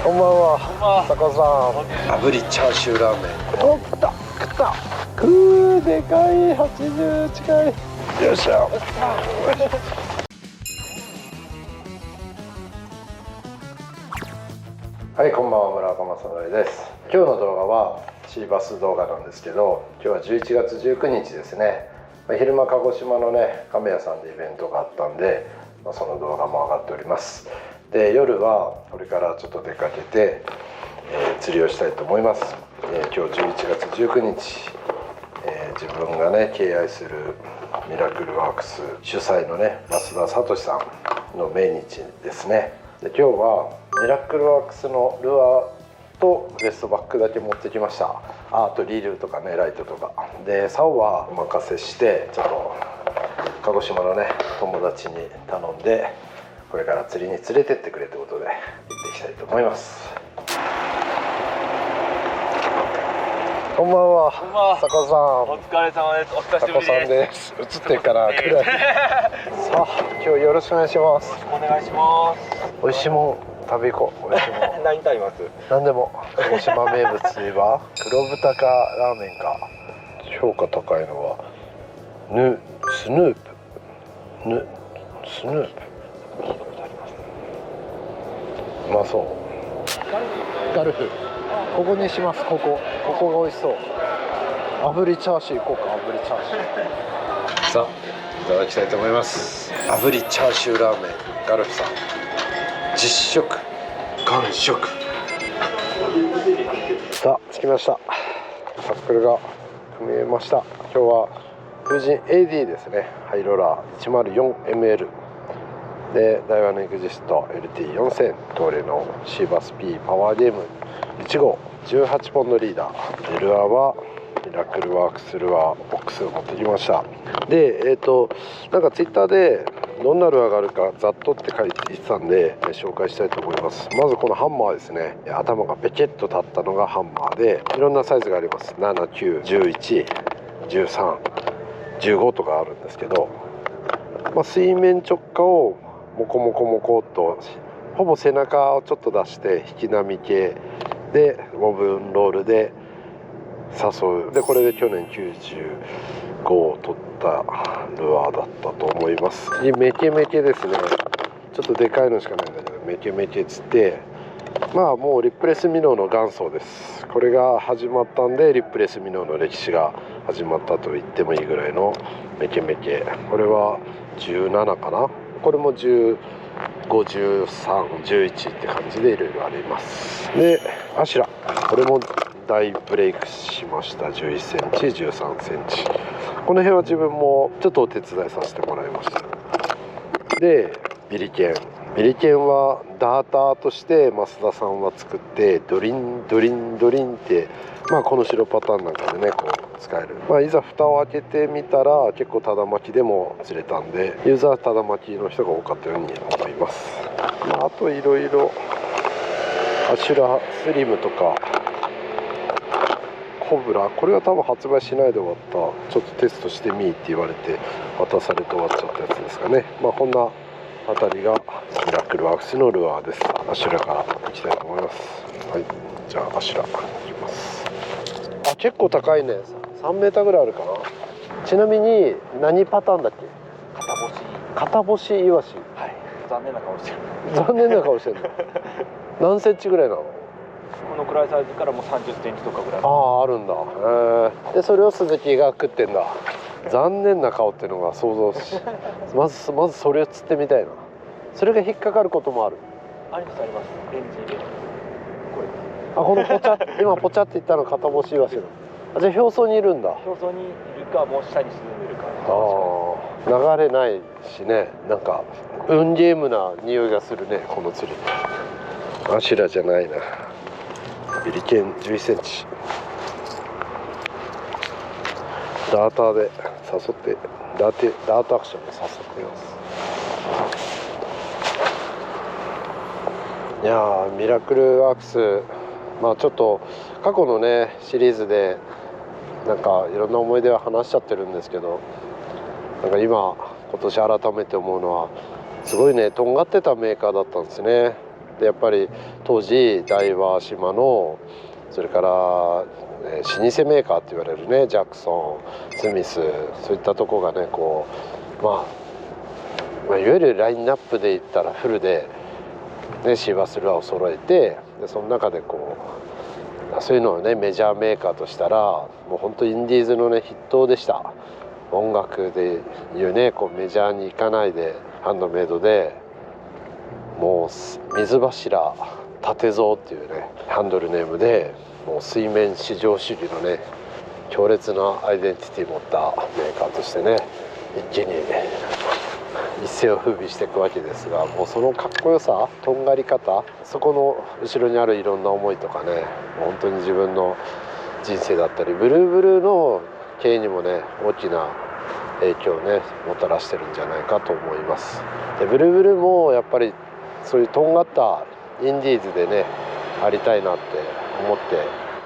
こんばんは。坂さん。炙りチャーシューラーメン。おった食った。でかい80近い。よっしゃ。はい、こんばんは、村岡正則です。今日の動画はシーバス動画なんですけど、今日は11月19日ですね。昼間鹿児島のね亀屋さんでイベントがあったんで、その動画も上がっております。で、夜はこれからちょっと出かけて、釣りをしたいと思います。今日11月19日、自分がね敬愛するミラクルワークス主催のね増田聡さんの命日ですね。で、今日はミラクルワークスのルアーとウエストバッグだけ持ってきました。あとリールとかねライトとかで、竿はお任せしてちょっと鹿児島のね友達に頼んで、これから釣りに連れてってくれということで行っていきたいと思います。こんばんは。坂さん。お疲れ様です。お久しぶりです。映ってるかな。くらい。さあ、今日よろしくお願いします。よろしくお願いします。美味しいもん食べ行こう。美味しいもん。何食べます？何でも。鹿児島名物といえば黒豚かラーメンか。評価高いのはスヌープ。スヌープ。うまそう。ガルフ。ここにします。ここが美味しそう。炙りチャーシュー行こうか。炙りチャーシュー。さあ、いただきたいと思います。炙りチャーシューラーメンガルフさん。実食完食。さあ、着きました。タックルが組めました。今日は風神 AD ですね。ハイローラー 104ML で、ダイワのエグジスト LT4000 東レのシーバス P パワーゲーム1号18ポンドリーダーで、ルアーはミラクルワークスルアーボックスを持ってきました。で、なんかツイッターでどんなルアーがあるかざっとって書いていたんで紹介したいと思います。まずこのハンマーですね。頭がペケッと立ったのがハンマーで、いろんなサイズがあります。7、9、11、13、15とかあるんですけど、水面直下をモコモコモコっとほぼ背中をちょっと出して引き波系でモブンロールで誘う。で、これで去年95を取ったルアーだったと思います。メケメケですね。ちょっとでかいのしかないんだけど、メケメケつって、もうリップレスミノーの元祖です。これが始まったんでリップレスミノーの歴史が始まったと言ってもいいぐらいのメケメケ。これは17かな。これも15、13、11って感じでいろいろあります。で、アシュラ、これも大ブレイクしました。11センチ、13センチ。この辺は自分もちょっとお手伝いさせてもらいました。で、ビリケンはダーターとして増田さんは作って、ドリンって、この白パターンなんかでねこう使える。いざ蓋を開けてみたら結構ただ巻きでも釣れたんで、ユーザーただ巻きの人が多かったように思います。あといろいろアシュラスリムとかコブラ、これは多分発売しないで終わった、ちょっとテストしてみーって言われて渡されて終わっちゃったやつですかね。こんなあたりがミラクルワークスのルアーです。アシュラからいきたいと思います。はい、じゃあアシュラいきます。結構高いね。3メーターぐらいあるかな。ちなみに何パターンだっけ？片干しイワシ。はい。残念な顔してる。残念な顔してるの。何センチぐらいなの？このくらいサイズからもう30センチとかぐらい。あるんだ。で、それを鈴木が食ってんだ。残念な顔っていうのが想像しまずそれを釣ってみたいな。それが引っかかることもある。あります。レンジでこれ。このポチャ今ポチャっていったの片干しイワシの。じゃあ表層にいるんだ。表層にいるかもう下に沈んでるか。流れないしね。なんか運ゲームな匂いがするね、この釣り。アシュラじゃないな。ビリケン11センチ。ダーターで誘ってダートアクションで誘っています。いやー、ミラクルワークス、ちょっと過去のねシリーズでなんかいろんな思い出は話しちゃってるんですけど、なんか今年改めて思うのは、すごいねとんがってたメーカーだったんですね。でやっぱり当時大和島のそれから老舗メーカーって言われるねジャクソン、スミス、そういったとこがねこう、まあ、いわゆるラインナップで言ったらフルで、ね、シーバスルアーを揃えて、でその中でこうそういうのをねメジャーメーカーとしたらもう本当インディーズのね筆頭でした。音楽でいうねこうメジャーに行かないでハンドメイドでもう水柱立蔵っていうねハンドルネームでもう水面至上主義のね強烈なアイデンティティを持ったメーカーとしてね一気に一世を風靡していくわけですが、もうそのかっこよさ、とんがり方、そこの後ろにあるいろんな思いとかね、本当に自分の人生だったりブルーブルーの経営にもね大きな影響をねもたらしてるんじゃないかと思います。でブルーブルーもやっぱりそういうとんがったインディーズでねありたいなって思って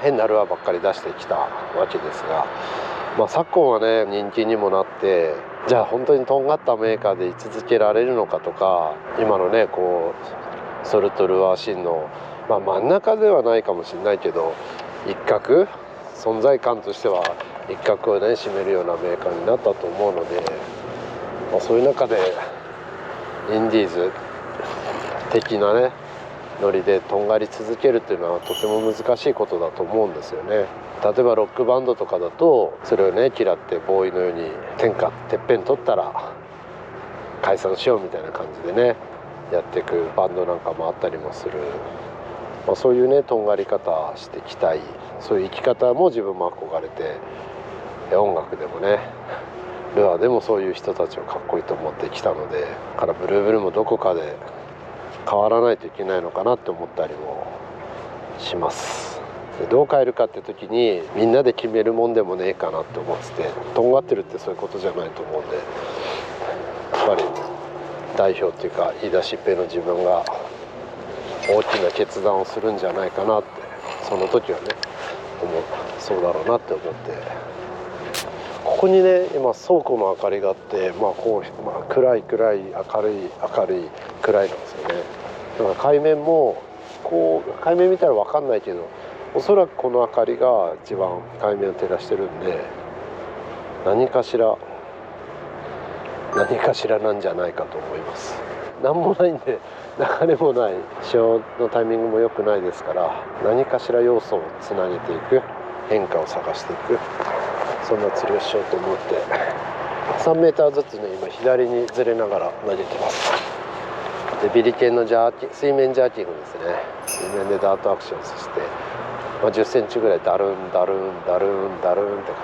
変なルアーばっかり出してきたわけですが、昨今はね人気にもなって、じゃあ本当にとんがったメーカーで居続けられるのかとか、今のねこうソルトルアーシンの、真ん中ではないかもしれないけど一角、存在感としては一角をね占めるようなメーカーになったと思うので、そういう中でインディーズ的なねノリでとんがり続けるっていうのはとても難しいことだと思うんですよね。例えばロックバンドとかだとそれをね嫌ってボーイのように天下てっぺん取ったら解散しようみたいな感じでねやっていくバンドなんかもあったりもする、そういうねとんがり方していきたい、そういう生き方も自分も憧れて、音楽でもねルアーでもそういう人たちをかっこいいと思ってきたので、からブルーブルーもどこかで変わらないといけないのかなって思ったりもします。でどう変えるかって時にみんなで決めるもんでもねえかなって思ってて、とんがってるってそういうことじゃないと思うんで、やっぱり代表っていうか言い出しっぺの自分が大きな決断をするんじゃないかなって、その時はねそうだろうなって思って。ここにね今倉庫の明かりがあって、暗い明るい暗いなんですよね。だから海面もこう海面見たら分かんないけど、おそらくこの明かりが一番海面を照らしてるんで、何かしらなんじゃないかと思います。何もないんで流れもない、潮のタイミングも良くないですから、何かしら要素をつなげていく、変化を探していく、そんな釣りをしようと思って3メーターずつね今左にずれながら投げてます。でビリケンの水面ジャーキングですね。水面でダートアクションして、10センチぐらいダルンダルンダルンダルンって感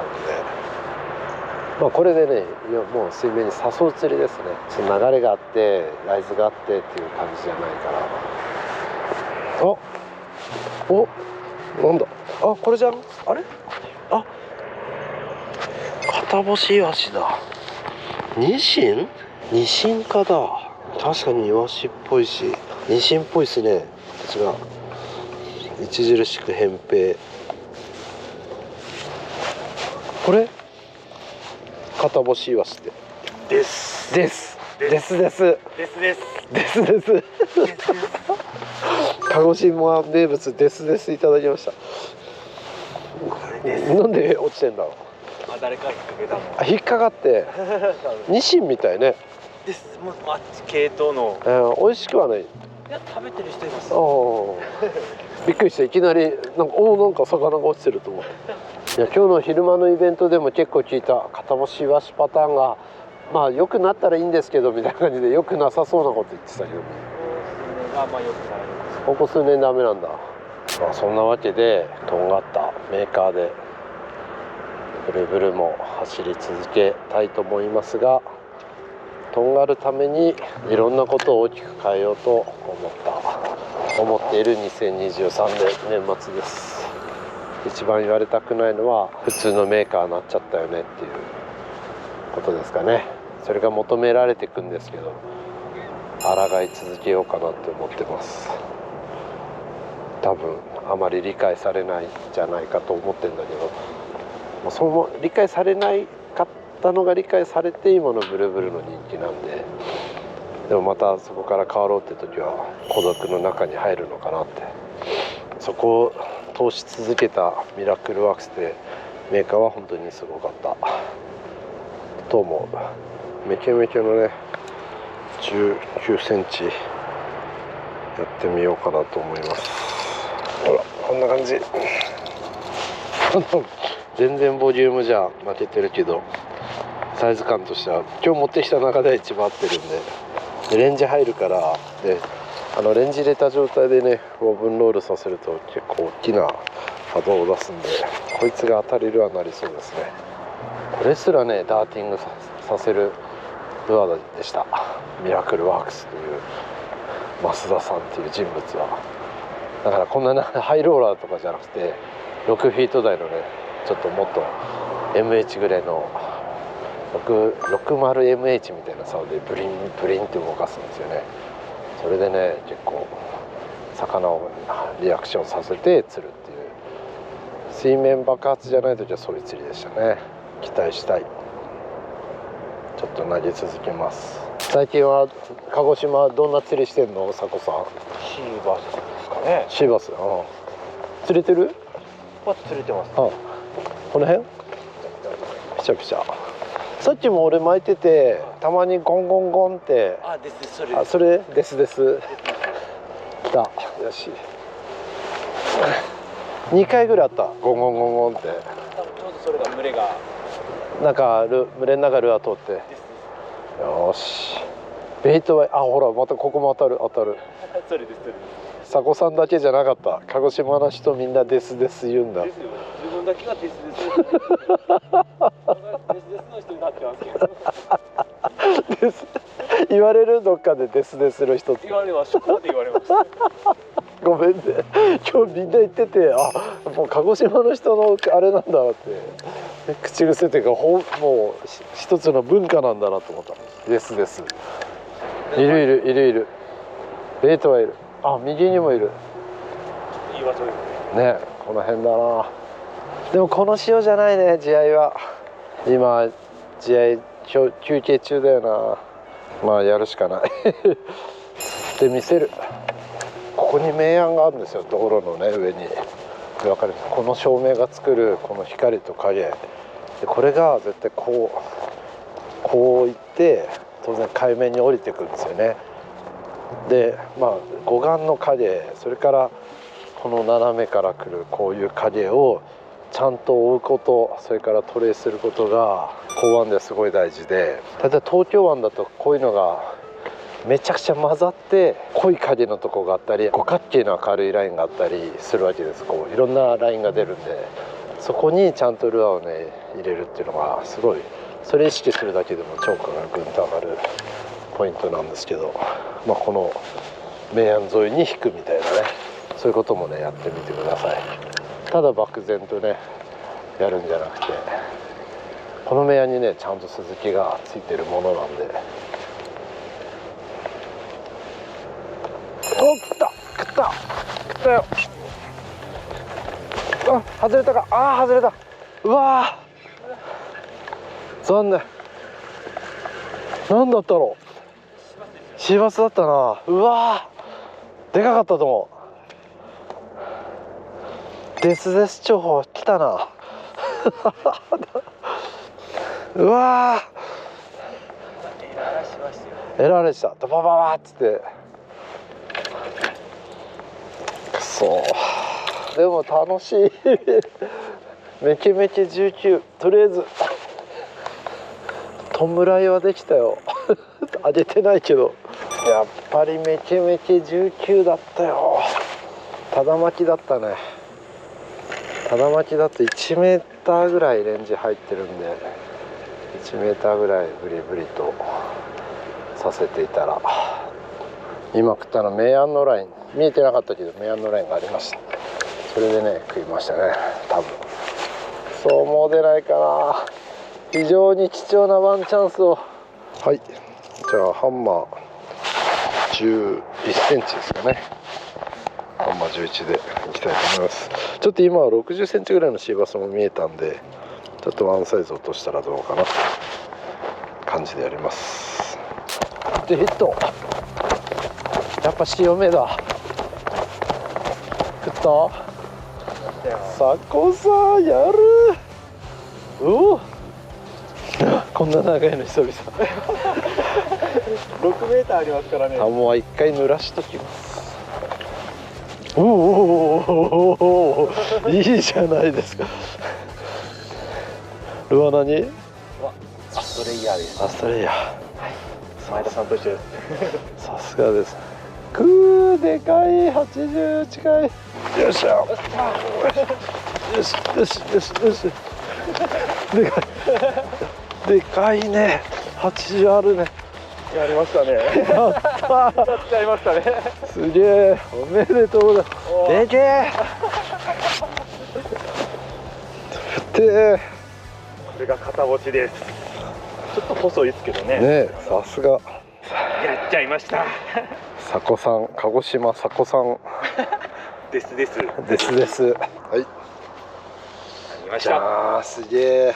じで、これでねもう水面に誘う釣りですね。その流れがあってライズがあってっていう感じじゃないから。なんだ、これじゃん、あれ、片干しイワシだ。ニシン科だ。確かにイワシっぽいしニシンっぽいですね。形が著しく扁平。これ片干しイワシってです鹿児島名物ですいただきました。なんで落ちてんだろう。誰か引っ掛けたの。引っかかってニシンみたいね。です。もう系統の。美味しくはない。いや食べてる人います。びっくりして、いきなりなんか魚が落ちてると思って。いや今日の昼間のイベントでも結構聞いた片干しイワシパターンが良くなったらいいんですけどみたいな感じで良くなさそうなこと言ってたけど、良くない。ここ数年ダメなんだ。そんなわけでとんがったメーカーでブルーブルーも走り続けたいと思いますが、とんがるためにいろんなことを大きく変えようと思っている2023年末です。一番言われたくないのは普通のメーカーになっちゃったよねっていうことですかね。それが求められていくんですけど、抗い続けようかなって思ってます。多分あまり理解されないんじゃないかと思ってるんだけど、その理解されないかったのが理解されて今のブルーブルーの人気なんで、でもまたそこから変わろうって時は孤独の中に入るのかなって、そこを通し続けたミラクルワークスってメーカーは本当にすごかったと思う。メケメケのね19センチやってみようかなと思います。ほらこんな感じ全然ボリュームじゃ負けてるけど、サイズ感としては今日持ってきた中では一番合ってるんで、レンジ入るからで、レンジ入れた状態でねオーブンロールさせると結構大きな波動を出すんで、こいつが当たりルアーになりそうですね。これすらねダーティングさせるルアーでした。ミラクルワークスという増田さんっていう人物は。だからこんなハイローラーとかじゃなくて6フィート台のねちょっともっと MH ぐらいの 60MH みたいなサウンドでブリンブリンって動かすんですよね。それでね結構魚をリアクションさせて釣るっていう、水面爆発じゃない時はそういう釣りでしたね。期待したい。ちょっと投げ続けます。最近は鹿児島どんな釣りしてんの、佐古さん。シーバスですかね。シーバス、釣れてる？は釣れてます。この辺ピチャピチャ。さっきも俺巻いててたまにゴンゴンゴンって、あ、です、それ。あ、それですです。来た。よし。2回ぐらいあった。ゴンゴンゴンゴンって。多分ちょうどそれが群れが。なんか群れの中ルアー通って。よし。ベイトはほらまたここも当たる。それです。佐古さんだけじゃなかった。鹿児島の人みんなですです言うんだ。ですよ。自分だけがです。ですの人になってますけど。です言われる、どっかでですでする人って。言われました。言われました。ごめんね。今日みんな言ってて、もう鹿児島の人のあれなんだなって、口癖っていうかもう一つの文化なんだなと思った。ですです。いる。ベイトはいる。右にもいる。いい場所ですね。ね、この辺だな。でもこの潮じゃないね、地合は。今地合休憩中だよな。まあやるしかないで見せる。ここに明暗があるんですよ、道路のね上に。分かる？この照明が作るこの光と影で、これが絶対こういって当然海面に降りてくるんですよね。で護岸の影、それからこの斜めから来るこういう影をちゃんと追うこと、それからトレースすることが港湾ではすごい大事で、例えば東京湾だとこういうのがめちゃくちゃ混ざって濃い影のとこがあったり、五角形の明るいラインがあったりするわけです。こういろんなラインが出るんで、そこにちゃんとルアーをね入れるっていうのがすごい、それ意識するだけでも釣果がぐんと上がるポイントなんですけど、この明暗沿いに引くみたいなね、そういうこともねやってみてください。ただ漠然とねやるんじゃなくて、この明暗にねちゃんとスズキがついてるものなんで。食ったよ。外れたか。外れた。うわー、残念。何だったろう。シーバスだったな。うわー、でかかったと思う。です情報来たなうわー、エラーでした。ドバババーっつって。くそー、でも楽しいめけめけ19、とりあえず弔いはできたよあげてないけど、やっぱりめけめけ19だったよ。ただ巻きだったね。ただ巻きだと1メーターぐらいレンジ入ってるんで、1メーターぐらいブリブリとさせていたら、今食ったの明暗のライン、見えてなかったけど明暗のラインがありました。それでね食いましたね、多分。そうもう出ないかな。非常に貴重なワンチャンスを。はい、じゃあハンマー11センチですかね。ハンマー11でいきたいと思います。ちょっと今は60センチぐらいのシーバスも見えたんで、ちょっとワンサイズ落としたらどうかなって感じでやります。でヒット。やっぱ潮目だ。食った。佐古さんやる。おお。こんな長いの久々。6メーターありますからね。タモは一回濡らしときます。おお、いいじゃないですか。ルアー何？アストレイヤーです。アストレイヤー。前田さんと一緒です。さすがです。でかい。80近い。よっしゃ。よしよしよしよし。でかい。でかいね。80あるね。やりましたね。やったー。やっちゃいましたね。すげえ。おめでとうだ。でけえ。振ってこれが片落ちです。ちょっと細いですけどね。ねえ、さすが。やっちゃいました。佐古さん、鹿児島佐古さん。ですです。ですです。はい。見ました。ああ、すげえ。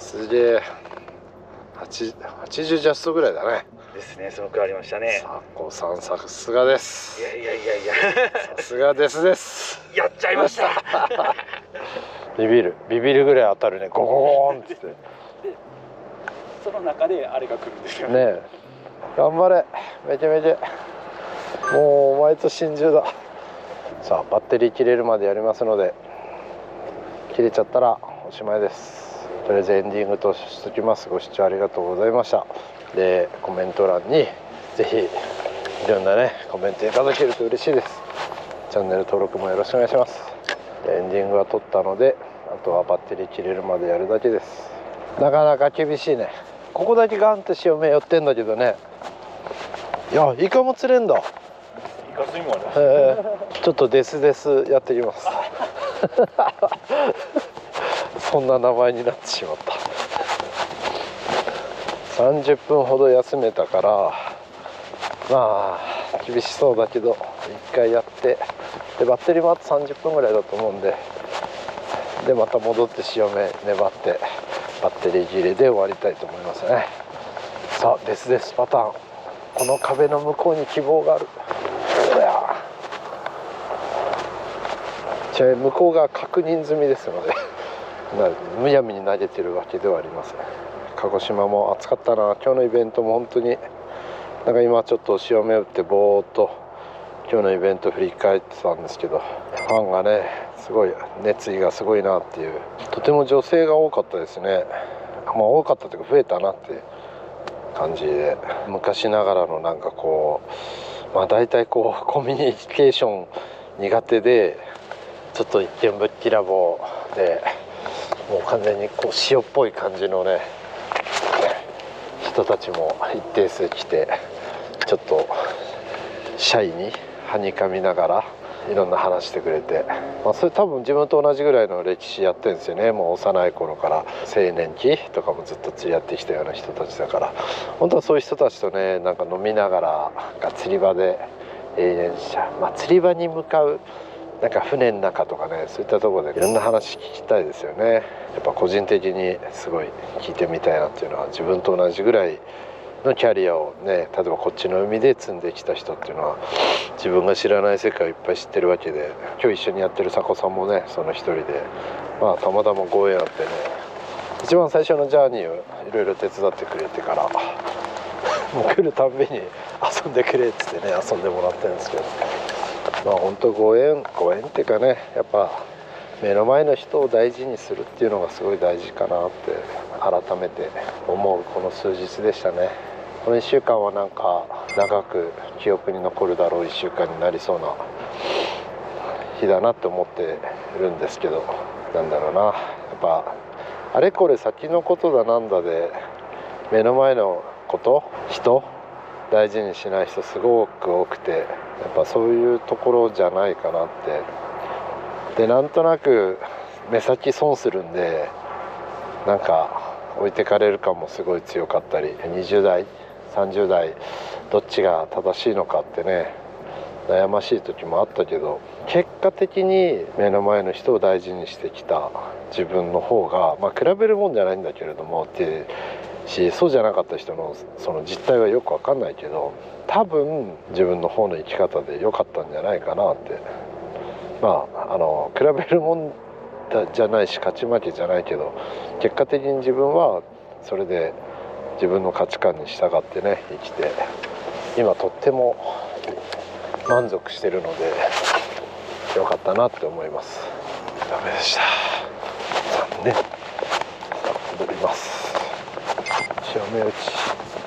すげえ。80ジャストぐらいだね。ですね。そのくらいありましたね。佐古さん、さすがです。いやいやいやいや。さすがですです。やっちゃいました。ビビるぐらい当たるね。ゴゴゴーンって。その中であれが来るんですよねえ。頑張れ。めちゃめちゃ。もうお前と心中だ。さあ、バッテリー切れるまでやりますので、切れちゃったらおしまいです。とりあえずエンディングとしときます。ご視聴ありがとうございました。で、コメント欄にぜひいろんなねコメントいただけると嬉しいです。チャンネル登録もよろしくお願いします。で、エンディングは撮ったので、あとはバッテリー切れるまでやるだけです。なかなか厳しいね。ここだけガンって潮目寄ってんだけどね。いや、イカも釣れんだ。イカスイもあります。ちょっとデスデスやってきます。そんな名前になってしまった。30分ほど休めたから、まあ厳しそうだけど1回やって、でバッテリーもあと30分ぐらいだと思うんで、でまた戻って潮目粘ってバッテリー切れで終わりたいと思いますね。さあ、デスデスパターン。この壁の向こうに希望がある。ちなみに向こうが確認済みですのでむやみに投げてるわけではありません。鹿児島も暑かったな。今日のイベントも本当になんか今ちょっと潮目打ってぼーっと今日のイベント振り返ってたんですけど、ファンがねすごい熱意がすごいなっていう、とても女性が多かったですね。まあ多かったというか増えたなっていう感じで、昔ながらのなんかこう、まあ大体こうコミュニケーション苦手でちょっと一見ぶっきらぼうで、もう完全にこう塩っぽい感じのね人たちも一定数来て、ちょっとシャイにはにかみながらいろんな話してくれて、まあ、それ多分自分と同じぐらいの歴史やってるんですよね。もう幼い頃から青年期とかもずっと釣りやってきたような人たちだから、本当はそういう人たちとねなんか飲みながら釣り場で永遠者、まあ、釣り場に向かうなんか船の中とかね、そういったところでいろんな話聞きたいですよね。やっぱ個人的にすごい聞いてみたいなっていうのは、自分と同じぐらいのキャリアをね、例えばこっちの海で積んできた人っていうのは自分が知らない世界をいっぱい知ってるわけで、今日一緒にやってる佐古さんもねその一人で、まあたまたまご縁あってね、一番最初のジャーニーをいろいろ手伝ってくれてから、もう来るたんびに遊んでくれっつってね遊んでもらってるんですけど、まあ本当ご縁っていうかね、やっぱ目の前の人を大事にするっていうのがすごい大事かなって改めて思うこの数日でしたね。この1週間はなんか長く記憶に残るだろう1週間になりそうな日だなって思ってるんですけど、なんだろうな、やっぱあれこれ先のことだなんだで目の前のこと人大事にしない人すごく多くて、やっぱそういうところじゃないかなって。でなんとなく目先損するんで、なんか置いてかれる感もすごい強かったり、20代30代どっちが正しいのかってね悩ましい時もあったけど、結果的に目の前の人を大事にしてきた自分の方が、まあ比べるもんじゃないんだけれどもってし、そうじゃなかった人のその実態はよく分かんないけど、多分自分の方の生き方で良かったんじゃないかなって。まあ比べるもんじゃないし勝ち負けじゃないけど、結果的に自分はそれで自分の価値観に従ってね生きて、今とっても満足してるので良かったなって思います。ダメでした。残念。戻ります。塩目打ち。